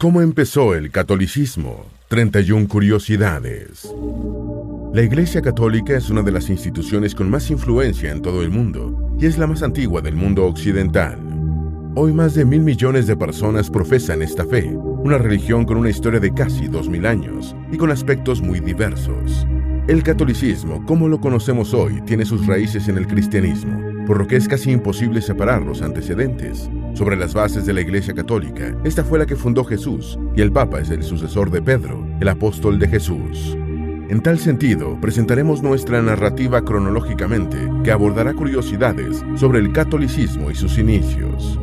¿Cómo empezó el catolicismo? 31 curiosidades. La Iglesia Católica es una de las instituciones con más influencia en todo el mundo y es la más antigua del mundo occidental. Hoy más de 1.000 millones de personas profesan esta fe, una religión con una historia de casi 2.000 años y con aspectos muy diversos. El catolicismo, como lo conocemos hoy, tiene sus raíces en el cristianismo, por lo que es casi imposible separar los antecedentes. Sobre las bases de la Iglesia Católica, esta fue la que fundó Jesús, y el Papa es el sucesor de Pedro, el apóstol de Jesús. En tal sentido, presentaremos nuestra narrativa cronológicamente, que abordará curiosidades sobre el catolicismo y sus inicios.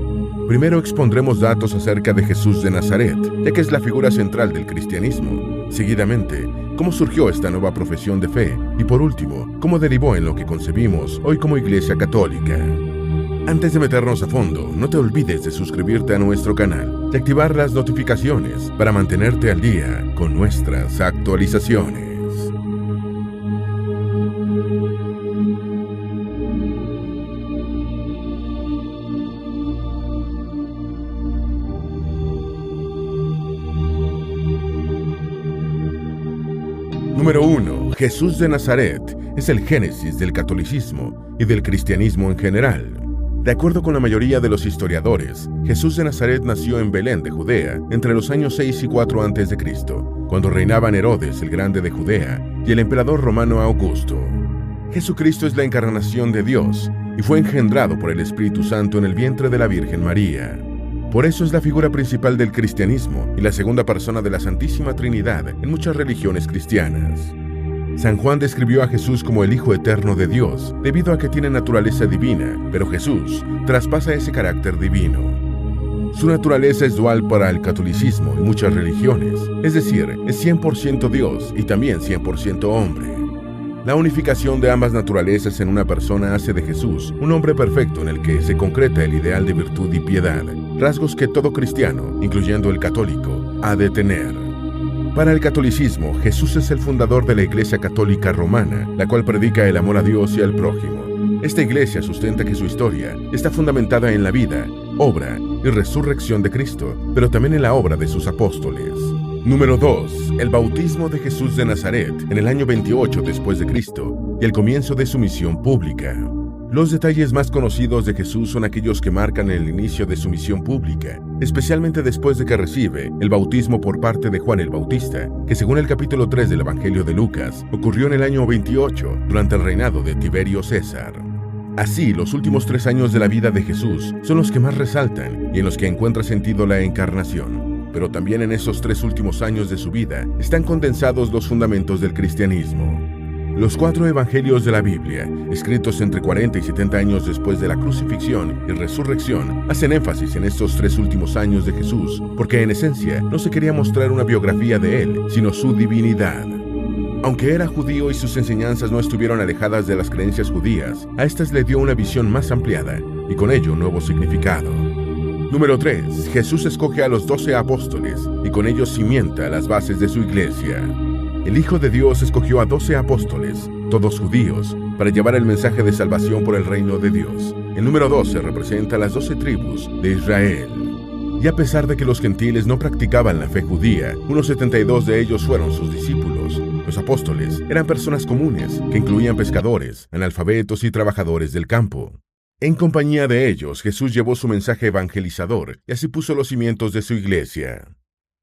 Primero expondremos datos acerca de Jesús de Nazaret, ya que es la figura central del cristianismo. Seguidamente, cómo surgió esta nueva profesión de fe, y por último, cómo derivó en lo que concebimos hoy como Iglesia Católica. Antes de meternos a fondo, no te olvides de suscribirte a nuestro canal y activar las notificaciones para mantenerte al día con nuestras actualizaciones. Número 1. Jesús de Nazaret es el génesis del catolicismo y del cristianismo en general. De acuerdo con la mayoría de los historiadores, Jesús de Nazaret nació en Belén de Judea entre los años 6 y 4 a.C., cuando reinaban Herodes el Grande de Judea y el emperador romano Augusto. Jesucristo es la encarnación de Dios y fue engendrado por el Espíritu Santo en el vientre de la Virgen María. Por eso es la figura principal del cristianismo y la segunda persona de la Santísima Trinidad en muchas religiones cristianas. San Juan describió a Jesús como el Hijo Eterno de Dios, debido a que tiene naturaleza divina, pero Jesús traspasa ese carácter divino. Su naturaleza es dual para el catolicismo y muchas religiones, es decir, es 100% Dios y también 100% hombre. La unificación de ambas naturalezas en una persona hace de Jesús un hombre perfecto en el que se concreta el ideal de virtud y piedad, rasgos que todo cristiano, incluyendo el católico, ha de tener. Para el catolicismo, Jesús es el fundador de la Iglesia Católica Romana, la cual predica el amor a Dios y al prójimo. Esta iglesia sustenta que su historia está fundamentada en la vida, obra y resurrección de Cristo, pero también en la obra de sus apóstoles. Número 2. El bautismo de Jesús de Nazaret en el año 28 después de Cristo y el comienzo de su misión pública. Los detalles más conocidos de Jesús son aquellos que marcan el inicio de su misión pública, especialmente después de que recibe el bautismo por parte de Juan el Bautista, que según el capítulo 3 del Evangelio de Lucas, ocurrió en el año 28, durante el reinado de Tiberio César. Así, los últimos 3 años de la vida de Jesús son los que más resaltan y en los que encuentra sentido la encarnación. Pero también en esos 3 últimos años de su vida están condensados los fundamentos del cristianismo. Los 4 evangelios de la Biblia, escritos entre 40 y 70 años después de la crucifixión y resurrección, hacen énfasis en estos 3 últimos años de Jesús, porque en esencia no se quería mostrar una biografía de él, sino su divinidad. Aunque era judío y sus enseñanzas no estuvieron alejadas de las creencias judías, a estas le dio una visión más ampliada y con ello un nuevo significado. Número 3. Jesús escoge a los 12 apóstoles y con ellos cimienta las bases de su iglesia. El Hijo de Dios escogió a 12 apóstoles, todos judíos, para llevar el mensaje de salvación por el reino de Dios. El número 12 representa las 12 tribus de Israel. Y a pesar de que los gentiles no practicaban la fe judía, unos 72 de ellos fueron sus discípulos. Los apóstoles eran personas comunes, que incluían pescadores, analfabetos y trabajadores del campo. En compañía de ellos, Jesús llevó su mensaje evangelizador y así puso los cimientos de su iglesia.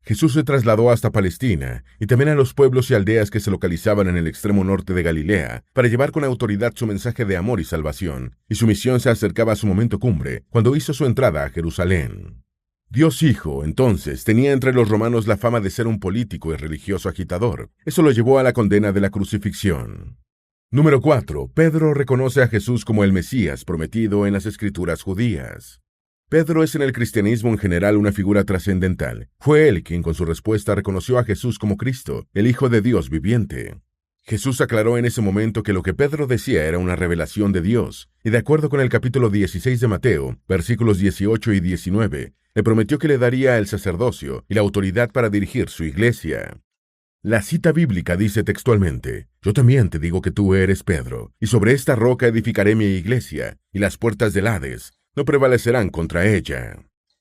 Jesús se trasladó hasta Palestina y también a los pueblos y aldeas que se localizaban en el extremo norte de Galilea para llevar con autoridad su mensaje de amor y salvación, y su misión se acercaba a su momento cumbre cuando hizo su entrada a Jerusalén. Dios Hijo, entonces, tenía entre los romanos la fama de ser un político y religioso agitador. Eso lo llevó a la condena de la crucifixión. Número 4. Pedro reconoce a Jesús como el Mesías prometido en las Escrituras judías. Pedro es en el cristianismo en general una figura trascendental. Fue él quien con su respuesta reconoció a Jesús como Cristo, el Hijo de Dios viviente. Jesús aclaró en ese momento que lo que Pedro decía era una revelación de Dios, y de acuerdo con el capítulo 16 de Mateo, versículos 18 y 19, le prometió que le daría el sacerdocio y la autoridad para dirigir su iglesia. La cita bíblica dice textualmente: «Yo también te digo que tú eres Pedro, y sobre esta roca edificaré mi iglesia, y las puertas del Hades no prevalecerán contra ella».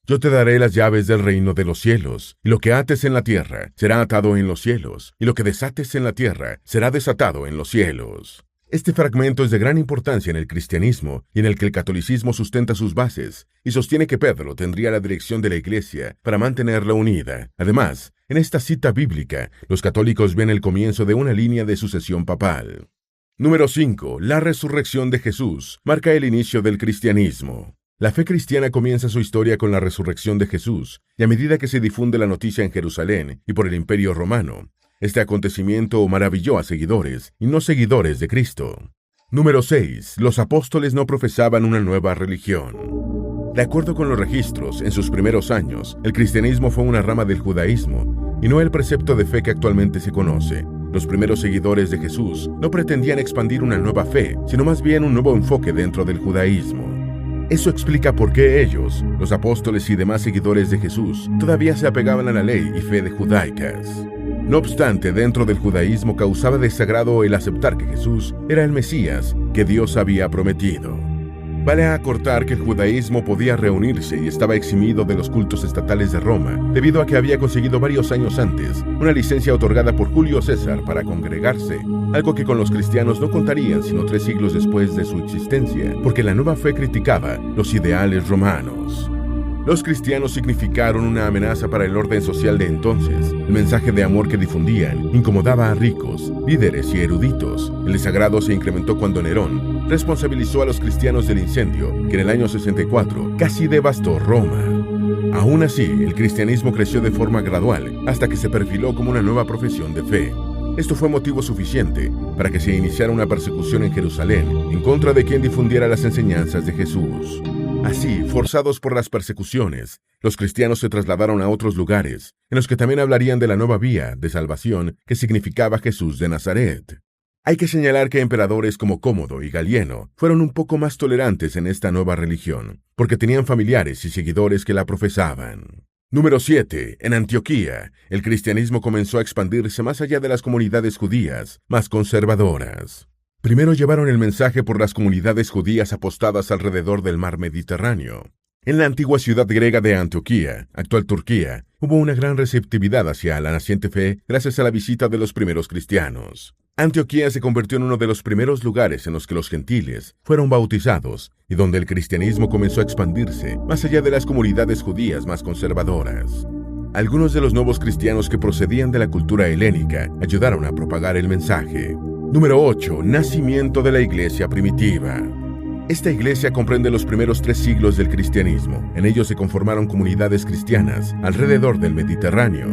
Yo te daré las llaves del reino de los cielos, y lo que ates en la tierra será atado en los cielos, y lo que desates en la tierra será desatado en los cielos. Este fragmento es de gran importancia en el cristianismo y en el que el catolicismo sustenta sus bases y sostiene que Pedro tendría la dirección de la Iglesia para mantenerla unida. Además, en esta cita bíblica, los católicos ven el comienzo de una línea de sucesión papal. Número 5. La resurrección de Jesús marca el inicio del cristianismo. La fe cristiana comienza su historia con la resurrección de Jesús, y a medida que se difunde la noticia en Jerusalén y por el Imperio Romano, este acontecimiento maravilló a seguidores y no seguidores de Cristo. Número 6. Los apóstoles no profesaban una nueva religión. De acuerdo con los registros, en sus primeros años, el cristianismo fue una rama del judaísmo y no el precepto de fe que actualmente se conoce. Los primeros seguidores de Jesús no pretendían expandir una nueva fe, sino más bien un nuevo enfoque dentro del judaísmo. Eso explica por qué ellos, los apóstoles y demás seguidores de Jesús, todavía se apegaban a la ley y fe judaicas. No obstante, dentro del judaísmo causaba desagrado el aceptar que Jesús era el Mesías que Dios había prometido. Vale acortar que el judaísmo podía reunirse y estaba eximido de los cultos estatales de Roma, debido a que había conseguido varios años antes una licencia otorgada por Julio César para congregarse, algo que con los cristianos no contarían sino 3 siglos después de su existencia, porque la nueva fe criticaba los ideales romanos. Los cristianos significaron una amenaza para el orden social de entonces. El mensaje de amor que difundían incomodaba a ricos, líderes y eruditos. El desagrado se incrementó cuando Nerón responsabilizó a los cristianos del incendio que en el año 64 casi devastó Roma. Aún así, el cristianismo creció de forma gradual hasta que se perfiló como una nueva profesión de fe. Esto fue motivo suficiente para que se iniciara una persecución en Jerusalén en contra de quien difundiera las enseñanzas de Jesús. Así, forzados por las persecuciones, los cristianos se trasladaron a otros lugares, en los que también hablarían de la nueva vía de salvación que significaba Jesús de Nazaret. Hay que señalar que emperadores como Cómodo y Galieno fueron un poco más tolerantes en esta nueva religión, porque tenían familiares y seguidores que la profesaban. Número 7. En Antioquía, el cristianismo comenzó a expandirse más allá de las comunidades judías más conservadoras. Primero llevaron el mensaje por las comunidades judías apostadas alrededor del mar Mediterráneo. En la antigua ciudad griega de Antioquía, actual Turquía, hubo una gran receptividad hacia la naciente fe gracias a la visita de los primeros cristianos. Antioquía se convirtió en uno de los primeros lugares en los que los gentiles fueron bautizados y donde el cristianismo comenzó a expandirse más allá de las comunidades judías más conservadoras. Algunos de los nuevos cristianos que procedían de la cultura helénica ayudaron a propagar el mensaje. Número 8. Nacimiento de la iglesia primitiva. Esta iglesia comprende los primeros 3 siglos del cristianismo. En ellos se conformaron comunidades cristianas alrededor del Mediterráneo.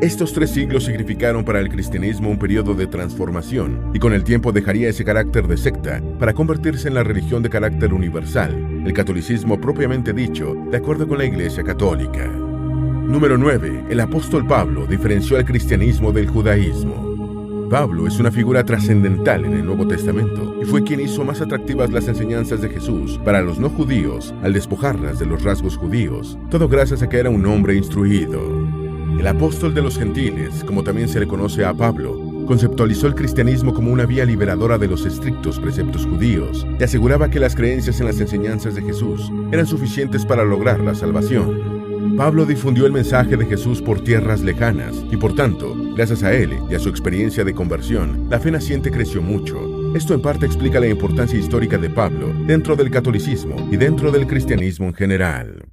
Estos 3 siglos significaron para el cristianismo un periodo de transformación y con el tiempo dejaría ese carácter de secta para convertirse en la religión de carácter universal, el catolicismo propiamente dicho, de acuerdo con la Iglesia Católica. Número 9. El apóstol Pablo diferenció al cristianismo del judaísmo. Pablo es una figura trascendental en el Nuevo Testamento y fue quien hizo más atractivas las enseñanzas de Jesús para los no judíos al despojarlas de los rasgos judíos, todo gracias a que era un hombre instruido. El apóstol de los gentiles, como también se le conoce a Pablo, conceptualizó el cristianismo como una vía liberadora de los estrictos preceptos judíos y aseguraba que las creencias en las enseñanzas de Jesús eran suficientes para lograr la salvación. Pablo difundió el mensaje de Jesús por tierras lejanas y por tanto, gracias a él y a su experiencia de conversión, la fe naciente creció mucho. Esto en parte explica la importancia histórica de Pablo dentro del catolicismo y dentro del cristianismo en general.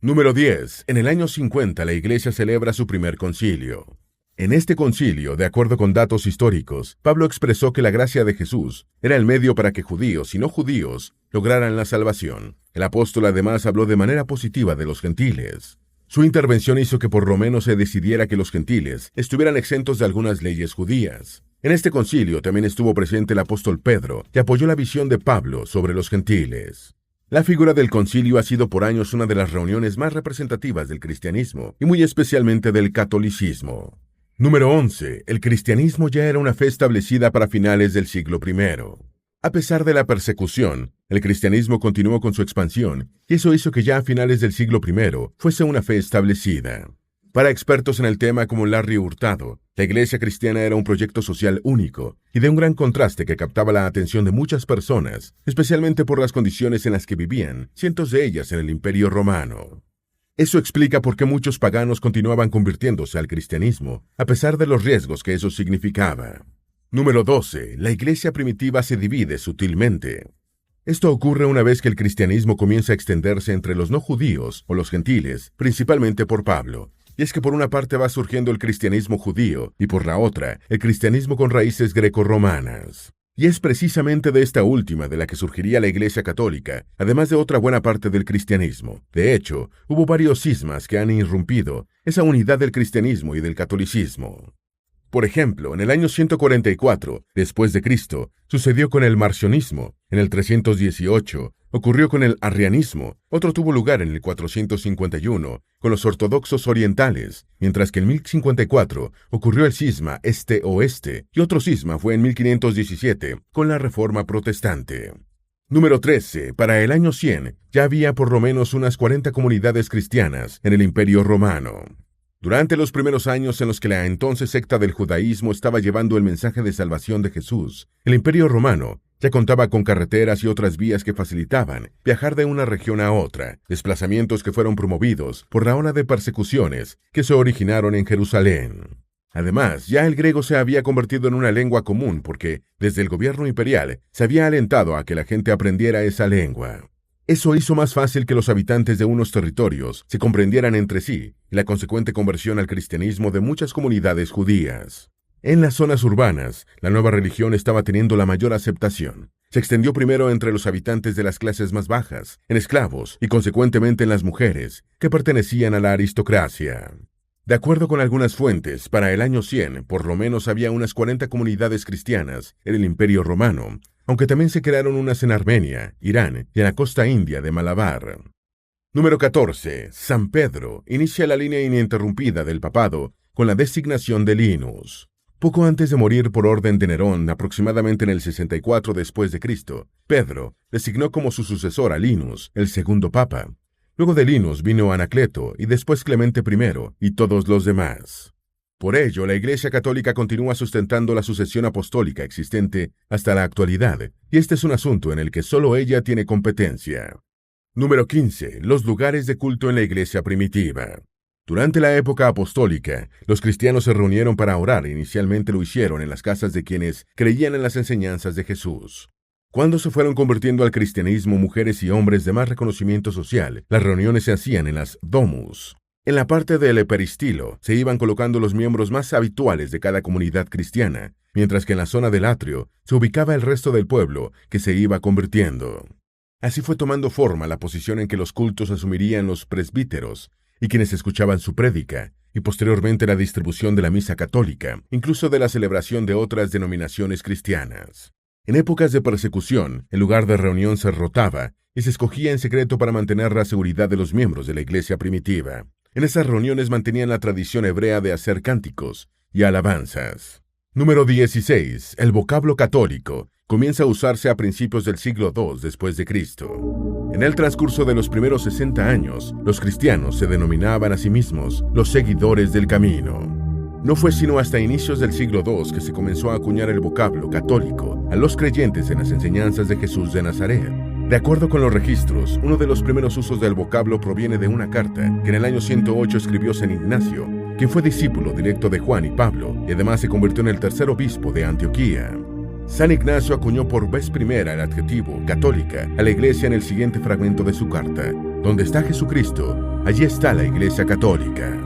Número 10. En el año 50 la Iglesia celebra su primer concilio. En este concilio, de acuerdo con datos históricos, Pablo expresó que la gracia de Jesús era el medio para que judíos y no judíos lograran la salvación. El apóstol además habló de manera positiva de los gentiles. Su intervención hizo que por lo menos se decidiera que los gentiles estuvieran exentos de algunas leyes judías. En este concilio también estuvo presente el apóstol Pedro, que apoyó la visión de Pablo sobre los gentiles. La figura del concilio ha sido por años una de las reuniones más representativas del cristianismo y muy especialmente del catolicismo. Número 11. El cristianismo ya era una fe establecida para finales del siglo I. A pesar de la persecución, el cristianismo continuó con su expansión y eso hizo que ya a finales del siglo I fuese una fe establecida. Para expertos en el tema como Larry Hurtado, la iglesia cristiana era un proyecto social único y de un gran contraste que captaba la atención de muchas personas, especialmente por las condiciones en las que vivían, cientos de ellas en el Imperio Romano. Eso explica por qué muchos paganos continuaban convirtiéndose al cristianismo, a pesar de los riesgos que eso significaba. Número 12. La iglesia primitiva se divide sutilmente. Esto ocurre una vez que el cristianismo comienza a extenderse entre los no judíos o los gentiles, principalmente por Pablo. Y es que por una parte va surgiendo el cristianismo judío y por la otra, el cristianismo con raíces grecorromanas. Y es precisamente de esta última de la que surgiría la Iglesia Católica, además de otra buena parte del cristianismo. De hecho, hubo varios cismas que han irrumpido esa unidad del cristianismo y del catolicismo. Por ejemplo, en el año 144 después de Cristo, sucedió con el marcionismo. En el 318 ocurrió con el arrianismo. Otro tuvo lugar en el 451 con los ortodoxos orientales, mientras que en 1054 ocurrió el cisma este-oeste y otro cisma fue en 1517 con la Reforma Protestante. Número 13. Para el año 100 ya había por lo menos unas 40 comunidades cristianas en el Imperio Romano. Durante los primeros años en los que la entonces secta del judaísmo estaba llevando el mensaje de salvación de Jesús, el Imperio Romano ya contaba con carreteras y otras vías que facilitaban viajar de una región a otra, desplazamientos que fueron promovidos por la ola de persecuciones que se originaron en Jerusalén. Además, ya el griego se había convertido en una lengua común porque, desde el gobierno imperial, se había alentado a que la gente aprendiera esa lengua. Eso hizo más fácil que los habitantes de unos territorios se comprendieran entre sí y la consecuente conversión al cristianismo de muchas comunidades judías. En las zonas urbanas, la nueva religión estaba teniendo la mayor aceptación. Se extendió primero entre los habitantes de las clases más bajas, en esclavos y consecuentemente en las mujeres, que pertenecían a la aristocracia. De acuerdo con algunas fuentes, para el año 100, por lo menos había unas 40 comunidades cristianas en el Imperio Romano, aunque también se crearon unas en Armenia, Irán y en la costa india de Malabar. Número 14. San Pedro inicia la línea ininterrumpida del papado con la designación de Linus. Poco antes de morir por orden de Nerón, aproximadamente en el 64 después de Cristo, Pedro designó como su sucesor a Linus, el segundo papa. Luego de Linus vino Anacleto y después Clemente I y todos los demás. Por ello, la Iglesia Católica continúa sustentando la sucesión apostólica existente hasta la actualidad, y este es un asunto en el que solo ella tiene competencia. Número 15. Los lugares de culto en la Iglesia primitiva. Durante la época apostólica, los cristianos se reunieron para orar e inicialmente lo hicieron en las casas de quienes creían en las enseñanzas de Jesús. Cuando se fueron convirtiendo al cristianismo mujeres y hombres de más reconocimiento social, las reuniones se hacían en las domus. En la parte del peristilo se iban colocando los miembros más habituales de cada comunidad cristiana, mientras que en la zona del atrio se ubicaba el resto del pueblo que se iba convirtiendo. Así fue tomando forma la posición en que los cultos asumirían los presbíteros y quienes escuchaban su prédica, y posteriormente la distribución de la misa católica, incluso de la celebración de otras denominaciones cristianas. En épocas de persecución, el lugar de reunión se rotaba y se escogía en secreto para mantener la seguridad de los miembros de la iglesia primitiva. En esas reuniones mantenían la tradición hebrea de hacer cánticos y alabanzas. Número 16. El vocablo católico comienza a usarse a principios del siglo II después de Cristo. En el transcurso de los primeros 60 años, los cristianos se denominaban a sí mismos los seguidores del camino. No fue sino hasta inicios del siglo II que se comenzó a acuñar el vocablo católico a los creyentes en las enseñanzas de Jesús de Nazaret. De acuerdo con los registros, uno de los primeros usos del vocablo proviene de una carta que en el año 108 escribió San Ignacio, quien fue discípulo directo de Juan y Pablo, y además se convirtió en el tercer obispo de Antioquía. San Ignacio acuñó por vez primera el adjetivo católica a la iglesia en el siguiente fragmento de su carta: donde está Jesucristo, allí está la iglesia católica.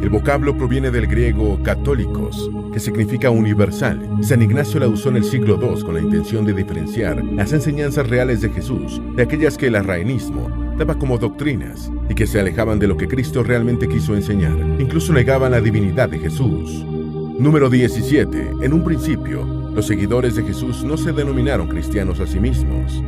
El vocablo proviene del griego católicos, que significa universal. San Ignacio la usó en el siglo II con la intención de diferenciar las enseñanzas reales de Jesús de aquellas que el arrianismo daba como doctrinas y que se alejaban de lo que Cristo realmente quiso enseñar. Incluso negaban la divinidad de Jesús. Número 17. En un principio, los seguidores de Jesús no se denominaron cristianos a sí mismos.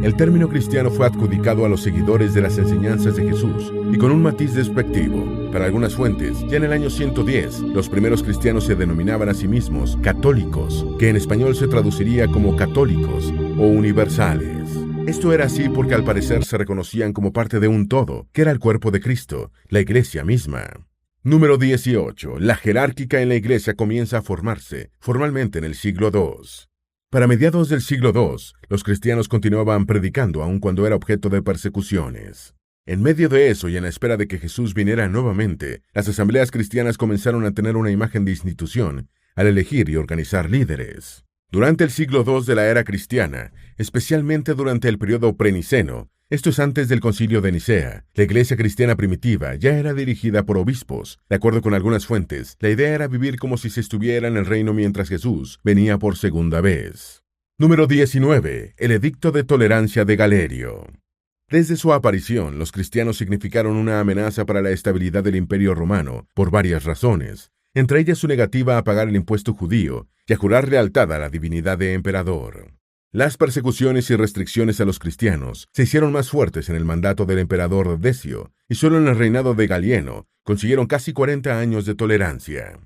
El término cristiano fue adjudicado a los seguidores de las enseñanzas de Jesús y con un matiz despectivo. Para algunas fuentes, ya en el año 110, los primeros cristianos se denominaban a sí mismos católicos, que en español se traduciría como católicos o universales. Esto era así porque al parecer se reconocían como parte de un todo, que era el cuerpo de Cristo, la iglesia misma. Número 18. La jerárquica en la iglesia comienza a formarse, formalmente en el siglo II. Para mediados del siglo II, los cristianos continuaban predicando aun cuando era objeto de persecuciones. En medio de eso y en la espera de que Jesús viniera nuevamente, las asambleas cristianas comenzaron a tener una imagen de institución al elegir y organizar líderes. Durante el siglo II de la era cristiana, especialmente durante el periodo preniceno, esto es antes del Concilio de Nicea, la iglesia cristiana primitiva ya era dirigida por obispos. De acuerdo con algunas fuentes, la idea era vivir como si se estuviera en el reino mientras Jesús venía por segunda vez. Número 19. El Edicto de Tolerancia de Galerio. Desde su aparición, los cristianos significaron una amenaza para la estabilidad del Imperio Romano por varias razones, entre ellas su negativa a pagar el impuesto judío y a jurar lealtad a la divinidad de emperador. Las persecuciones y restricciones a los cristianos se hicieron más fuertes en el mandato del emperador Decio, y solo en el reinado de Galieno consiguieron casi 40 años de tolerancia.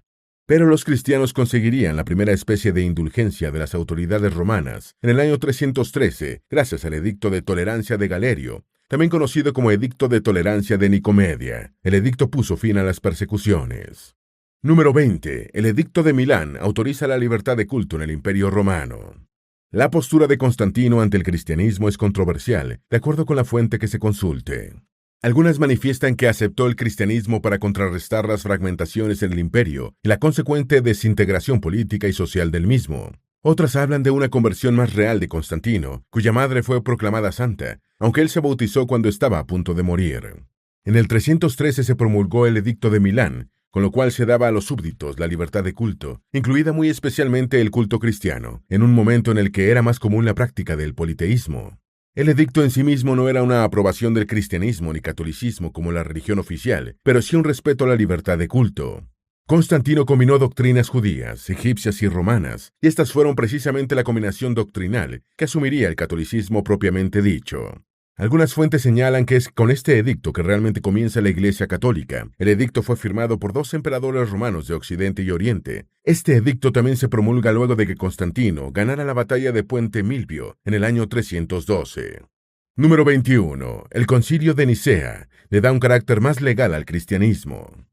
Pero los cristianos conseguirían la primera especie de indulgencia de las autoridades romanas en el año 313, gracias al Edicto de Tolerancia de Galerio, también conocido como Edicto de Tolerancia de Nicomedia. El edicto puso fin a las persecuciones. Número 20. El Edicto de Milán autoriza la libertad de culto en el Imperio Romano. La postura de Constantino ante el cristianismo es controversial, de acuerdo con la fuente que se consulte. Algunas manifiestan que aceptó el cristianismo para contrarrestar las fragmentaciones en el imperio y la consecuente desintegración política y social del mismo. Otras hablan de una conversión más real de Constantino, cuya madre fue proclamada santa, aunque él se bautizó cuando estaba a punto de morir. En el 313 se promulgó el Edicto de Milán, con lo cual se daba a los súbditos la libertad de culto, incluida muy especialmente el culto cristiano, en un momento en el que era más común la práctica del politeísmo. El edicto en sí mismo no era una aprobación del cristianismo ni catolicismo como la religión oficial, pero sí un respeto a la libertad de culto. Constantino combinó doctrinas judías, egipcias y romanas, y estas fueron precisamente la combinación doctrinal que asumiría el catolicismo propiamente dicho. Algunas fuentes señalan que es con este edicto que realmente comienza la Iglesia Católica. El edicto fue firmado por 2 emperadores romanos de Occidente y Oriente. Este edicto también se promulga luego de que Constantino ganara la batalla de Puente Milvio en el año 312. Número 21. El Concilio de Nicea le da un carácter más legal al cristianismo.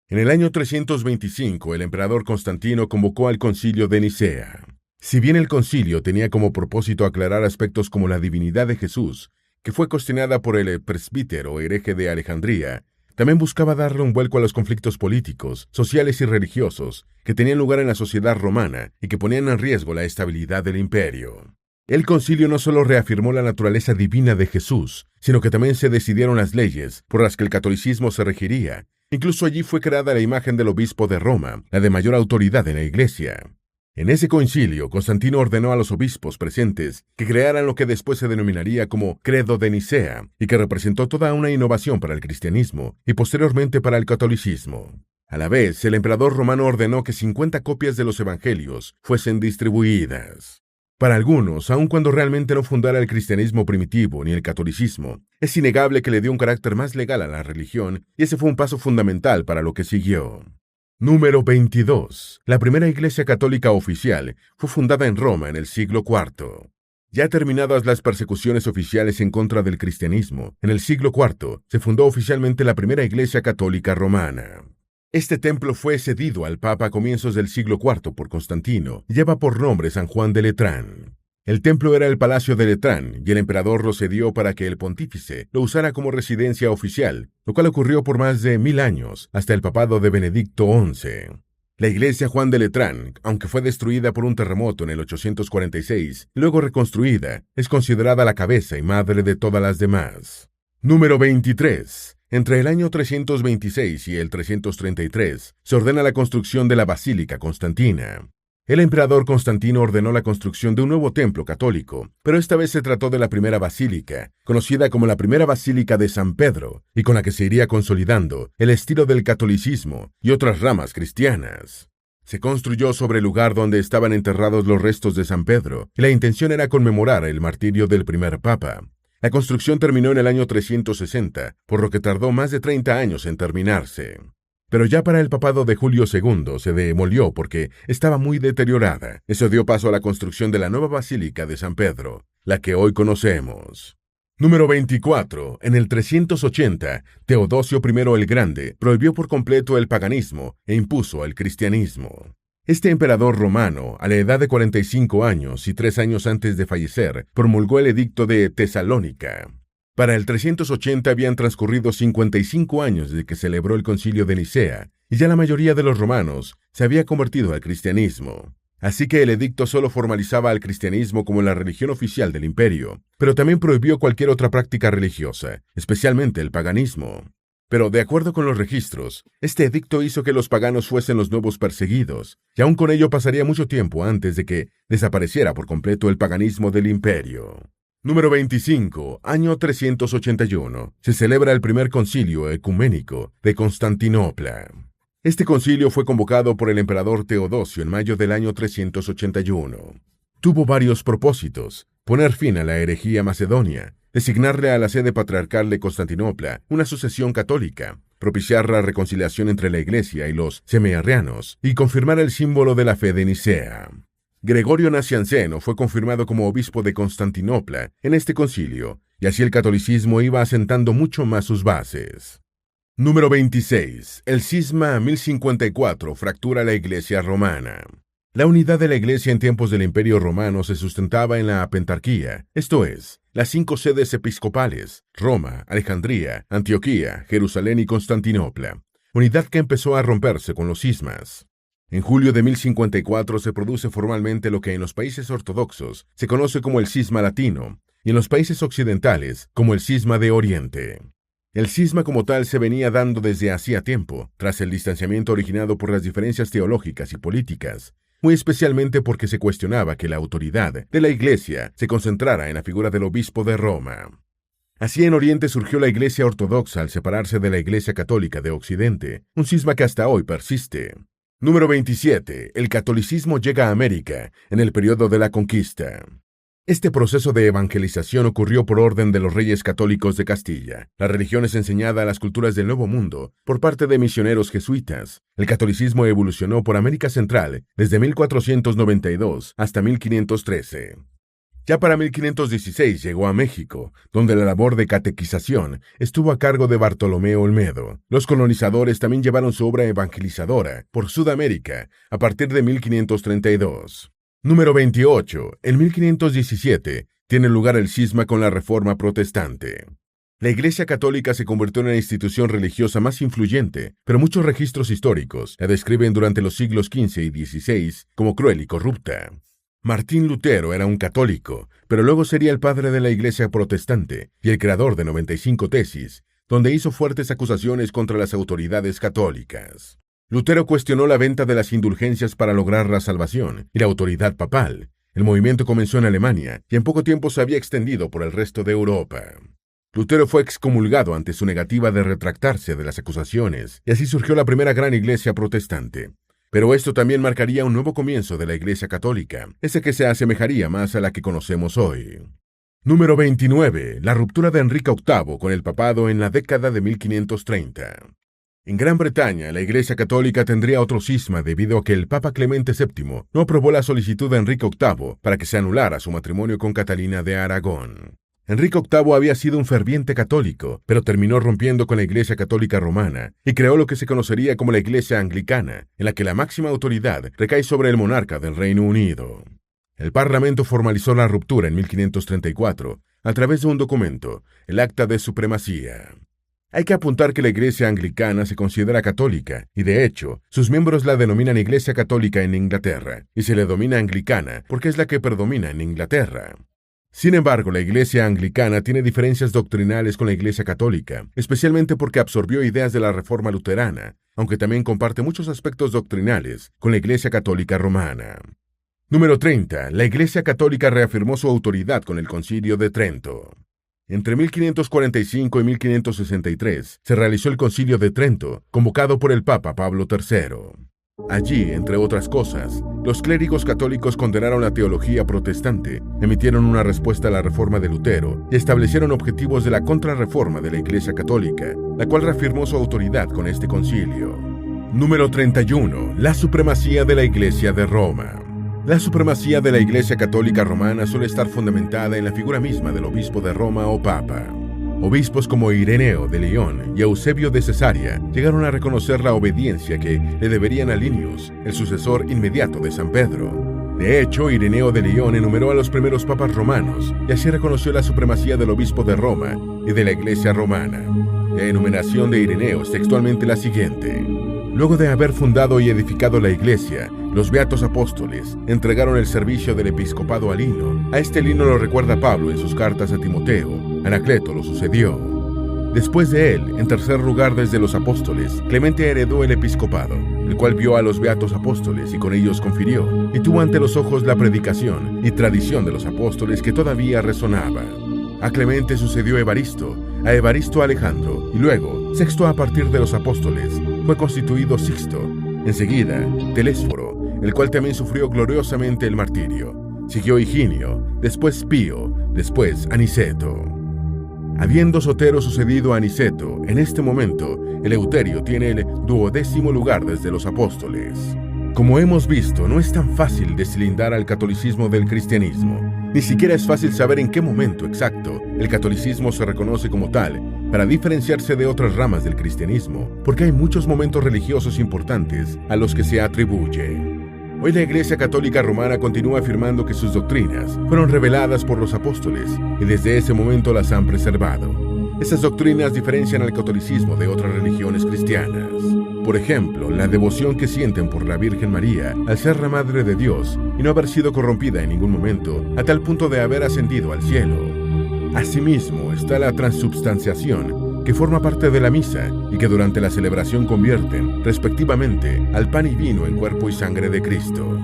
En el año 325, el emperador Constantino convocó al Concilio de Nicea. Si bien el concilio tenía como propósito aclarar aspectos como la divinidad de Jesús, que fue cuestionada por el presbítero hereje de Alejandría, también buscaba darle un vuelco a los conflictos políticos, sociales y religiosos que tenían lugar en la sociedad romana y que ponían en riesgo la estabilidad del imperio. El concilio no solo reafirmó la naturaleza divina de Jesús, sino que también se decidieron las leyes por las que el catolicismo se regiría. Incluso allí fue creada la imagen del obispo de Roma, la de mayor autoridad en la Iglesia. En ese concilio, Constantino ordenó a los obispos presentes que crearan lo que después se denominaría como Credo de Nicea, y que representó toda una innovación para el cristianismo y posteriormente para el catolicismo. A la vez, el emperador romano ordenó que 50 copias de los evangelios fuesen distribuidas. Para algunos, aun cuando realmente no fundara el cristianismo primitivo ni el catolicismo, es innegable que le dio un carácter más legal a la religión, y ese fue un paso fundamental para lo que siguió. Número 22. La primera iglesia católica oficial fue fundada en Roma en el siglo IV. Ya terminadas las persecuciones oficiales en contra del cristianismo, en el siglo IV se fundó oficialmente la primera iglesia católica romana. Este templo fue cedido al Papa a comienzos del siglo IV por Constantino y lleva por nombre San Juan de Letrán. El templo era el Palacio de Letrán y el emperador lo cedió para que el pontífice lo usara como residencia oficial, lo cual ocurrió por más de 1000 años, hasta el papado de Benedicto XI. La iglesia Juan de Letrán, aunque fue destruida por un terremoto en el 846, y luego reconstruida, es considerada la cabeza y madre de todas las demás. Número 23. Entre el año 326 y el 333, se ordena la construcción de la Basílica Constantina. El emperador Constantino ordenó la construcción de un nuevo templo católico, pero esta vez se trató de la primera basílica, conocida como la primera Basílica de San Pedro, y con la que se iría consolidando el estilo del catolicismo y otras ramas cristianas. Se construyó sobre el lugar donde estaban enterrados los restos de San Pedro, y la intención era conmemorar el martirio del primer papa. La construcción terminó en el año 360, por lo que tardó más de 30 años en terminarse. Pero ya para el papado de Julio II se demolió porque estaba muy deteriorada. Eso dio paso a la construcción de la nueva Basílica de San Pedro, la que hoy conocemos. Número 24. En el 380, Teodosio I el Grande prohibió por completo el paganismo e impuso el cristianismo. Este emperador romano, a la edad de 45 años y 3 años antes de fallecer, promulgó el Edicto de Tesalónica. Para el 380 habían transcurrido 55 años desde que celebró el Concilio de Nicea, y ya la mayoría de los romanos se había convertido al cristianismo. Así que el edicto solo formalizaba al cristianismo como la religión oficial del imperio, pero también prohibió cualquier otra práctica religiosa, especialmente el paganismo. Pero de acuerdo con los registros, este edicto hizo que los paganos fuesen los nuevos perseguidos, y aún con ello pasaría mucho tiempo antes de que desapareciera por completo el paganismo del imperio. Número 25, año 381. Se celebra el primer concilio ecuménico de Constantinopla. Este concilio fue convocado por el emperador Teodosio en mayo del año 381. Tuvo varios propósitos: poner fin a la herejía macedonia, designarle a la sede patriarcal de Constantinopla una sucesión católica, propiciar la reconciliación entre la Iglesia y los semiarrianos y confirmar el símbolo de la fe de Nicea. Gregorio Nacianceno fue confirmado como obispo de Constantinopla en este concilio, y así el catolicismo iba asentando mucho más sus bases. Número 26. El cisma 1054 fractura la Iglesia romana. La unidad de la Iglesia en tiempos del Imperio Romano se sustentaba en la pentarquía, esto es, las 5 sedes episcopales: Roma, Alejandría, Antioquía, Jerusalén y Constantinopla, unidad que empezó a romperse con los cismas. En julio de 1054 se produce formalmente lo que en los países ortodoxos se conoce como el cisma latino, y en los países occidentales como el cisma de Oriente. El cisma como tal se venía dando desde hacía tiempo, tras el distanciamiento originado por las diferencias teológicas y políticas, muy especialmente porque se cuestionaba que la autoridad de la Iglesia se concentrara en la figura del obispo de Roma. Así en Oriente surgió la Iglesia ortodoxa al separarse de la Iglesia católica de Occidente, un cisma que hasta hoy persiste. Número 27. El catolicismo llega a América en el periodo de la conquista. Este proceso de evangelización ocurrió por orden de los reyes católicos de Castilla. La religión es enseñada a las culturas del Nuevo Mundo por parte de misioneros jesuitas. El catolicismo evolucionó por América Central desde 1492 hasta 1513. Ya para 1516 llegó a México, donde la labor de catequización estuvo a cargo de Bartolomé Olmedo. Los colonizadores también llevaron su obra evangelizadora por Sudamérica a partir de 1532. Número 28. En 1517 tiene lugar el cisma con la Reforma Protestante. La Iglesia Católica se convirtió en la institución religiosa más influyente, pero muchos registros históricos la describen durante los siglos XV y XVI como cruel y corrupta. Martín Lutero era un católico, pero luego sería el padre de la Iglesia protestante y el creador de 95 tesis, donde hizo fuertes acusaciones contra las autoridades católicas. Lutero cuestionó la venta de las indulgencias para lograr la salvación y la autoridad papal. El movimiento comenzó en Alemania y en poco tiempo se había extendido por el resto de Europa. Lutero fue excomulgado ante su negativa de retractarse de las acusaciones, y así surgió la primera gran iglesia protestante. Pero esto también marcaría un nuevo comienzo de la Iglesia Católica, ese que se asemejaría más a la que conocemos hoy. Número 29. La ruptura de Enrique VIII con el papado en la década de 1530. En Gran Bretaña, la Iglesia Católica tendría otro cisma debido a que el Papa Clemente VII no aprobó la solicitud de Enrique VIII para que se anulara su matrimonio con Catalina de Aragón. Enrique VIII había sido un ferviente católico, pero terminó rompiendo con la Iglesia Católica Romana y creó lo que se conocería como la Iglesia Anglicana, en la que la máxima autoridad recae sobre el monarca del Reino Unido. El Parlamento formalizó la ruptura en 1534 a través de un documento, el Acta de Supremacía. Hay que apuntar que la Iglesia Anglicana se considera católica y, de hecho, sus miembros la denominan Iglesia Católica en Inglaterra y se le denomina anglicana porque es la que predomina en Inglaterra. Sin embargo, la Iglesia Anglicana tiene diferencias doctrinales con la Iglesia Católica, especialmente porque absorbió ideas de la Reforma Luterana, aunque también comparte muchos aspectos doctrinales con la Iglesia Católica Romana. Número 30. La Iglesia Católica reafirmó su autoridad con el Concilio de Trento. Entre 1545 y 1563 se realizó el Concilio de Trento, convocado por el Papa Pablo III. Allí, entre otras cosas, los clérigos católicos condenaron la teología protestante, emitieron una respuesta a la reforma de Lutero y establecieron objetivos de la contrarreforma de la Iglesia Católica, la cual reafirmó su autoridad con este concilio. Número 31. La supremacía de la Iglesia de Roma. La supremacía de la Iglesia Católica Romana suele estar fundamentada en la figura misma del obispo de Roma o papa. Obispos como Ireneo de León y Eusebio de Cesarea llegaron a reconocer la obediencia que le deberían a Linius, el sucesor inmediato de San Pedro. De hecho, Ireneo de León enumeró a los primeros papas romanos y así reconoció la supremacía del obispo de Roma y de la Iglesia romana. La enumeración de Ireneo es textualmente la siguiente: luego de haber fundado y edificado la Iglesia, los beatos apóstoles entregaron el servicio del episcopado a Lino. A este Lino lo recuerda Pablo en sus cartas a Timoteo. Anacleto lo sucedió. Después de él, en tercer lugar desde los apóstoles, Clemente heredó el episcopado, el cual vio a los beatos apóstoles y con ellos confirió, y tuvo ante los ojos la predicación y tradición de los apóstoles que todavía resonaba. A Clemente sucedió Evaristo, a Evaristo Alejandro, y luego, sexto a partir de los apóstoles, fue constituido Sixto. Enseguida, Telésforo, el cual también sufrió gloriosamente el martirio. Siguió Higinio, después Pío, después Aniceto. Habiendo Sotero sucedido a Aniceto, en este momento, Eleuterio tiene el 12º lugar desde los apóstoles. Como hemos visto, no es tan fácil deslindar al catolicismo del cristianismo. Ni siquiera es fácil saber en qué momento exacto el catolicismo se reconoce como tal para diferenciarse de otras ramas del cristianismo, porque hay muchos momentos religiosos importantes a los que se atribuye. Hoy la Iglesia Católica Romana continúa afirmando que sus doctrinas fueron reveladas por los apóstoles y desde ese momento las han preservado. Esas doctrinas diferencian al catolicismo de otras religiones cristianas. Por ejemplo, la devoción que sienten por la Virgen María al ser la Madre de Dios y no haber sido corrompida en ningún momento a tal punto de haber ascendido al cielo. Asimismo, está la transubstanciación, que forma parte de la misa y que durante la celebración convierten, respectivamente, al pan y vino en cuerpo y sangre de Cristo.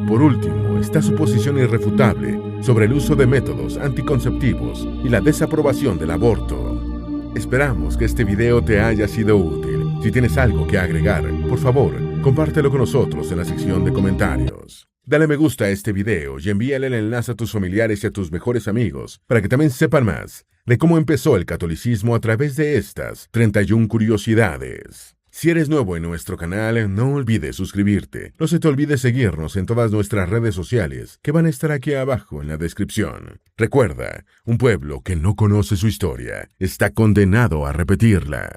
Por último, está su posición irrefutable sobre el uso de métodos anticonceptivos y la desaprobación del aborto. Esperamos que este video te haya sido útil. Si tienes algo que agregar, por favor, compártelo con nosotros en la sección de comentarios. Dale me gusta a este video y envíale el enlace a tus familiares y a tus mejores amigos para que también sepan más de cómo empezó el catolicismo a través de estas 31 curiosidades. Si eres nuevo en nuestro canal, no olvides suscribirte. No se te olvide seguirnos en todas nuestras redes sociales, que van a estar aquí abajo en la descripción. Recuerda, un pueblo que no conoce su historia está condenado a repetirla.